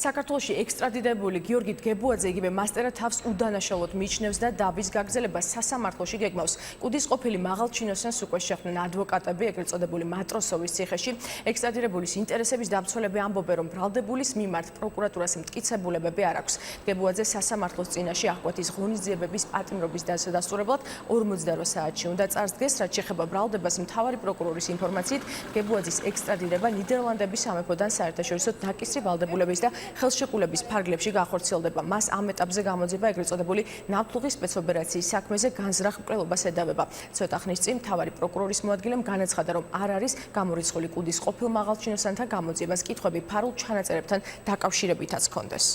საქართველოში ექსტრადირებული გიორგი დგებუაძე იგივე მასტერა თავს უდანაშაულოდ მიიჩნევს და დაბის გაგრძელებას სასამართლოში გეგმავს. კუდის ყოფილი მაღალჩინოსნს უკვე შეხვდნენ ადვოკატები ეგრეთ წოდებული მატროსოვის ციხეში. ექსტრადირებულის ინტერესების დამცველები ამბობენ, რომ ბრალდებულის მიმართ პროკურატურას მტკიცებულებები არ აქვს. დგებუაძე სასამართლოს წინაშე აღკვეთის ღონისძიებების პატიმრობის დასადასტურებლად 48 საათში უნდა წარსდგეს, რაც შეეხება ბრალდებას. მთავარი პროკურორის ინფორმაციით, დგებუაძის ექსტრადირება ნიდერლანდების სამეფოდან საერთაშორისო დაკისრი ვალდებულების და ხელშეკრულების ფარგლებში განხორციელდება. მას ამ ეტაპზე გამოძიება ეგრეთ წოდებული ნავთლუღის სპეცოპერაციის საქმეზე განზრახ მკვლელობას ედავება. ცოტა ხნის წინ მთავარი პროკურორის მოადგილემ განაცხადა, რომ არ არის გამორიცხული კუდის ყოფილ მაღალჩინოსანთან გამოძიებას კითხვები ფარულ ჩანაწერებთან დაკავშირებითაც ჰქონდეს.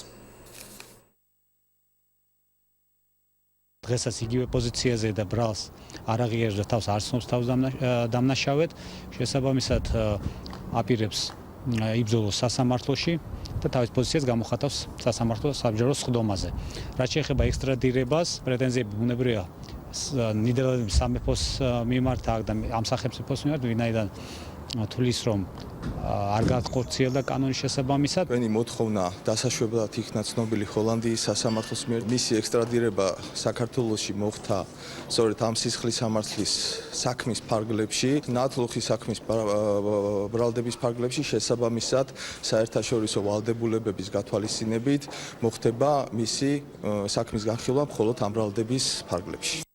დღესაც იგივე პოზიციაზე და ბრალს არ აღიარებს და თავს არ ცნობს თავს დამნაშავედ, შესაბამისად აპირებს იბრძოლოს სასამართლოში და თავის პოზიციას გამოხატავს სასამართლო საბჭორო სხდომაზე. რაც შეეხება ექსტრადირებას, პრეტენზიები ბუნებრივია ნიდერლანდების სამეფოს მიმართ და ამ სახელმწიფოს მიმართ, ვინაიდან თulis რომ არ განხორციელდა კანონის შესაბამისად. Ჩვენი მოთხოვნა დასაშვებლად იქნა ცნობილი ჰოლანდიის სასამართლოს მიერ. მისი ექსტრადირება საქართველოში მოხდა სწორედ ამ სისხლის სამართლის საქმის ფარგლებში, ნათლუღის საქმის ბრალდების ფარგლებში, შესაბამისად საერთაშორისო ვალდებულებების გათვალისწინებით მოხდება მისი საქმის განხილვა მხოლოდ ამ ბრალდების ფარგლებში.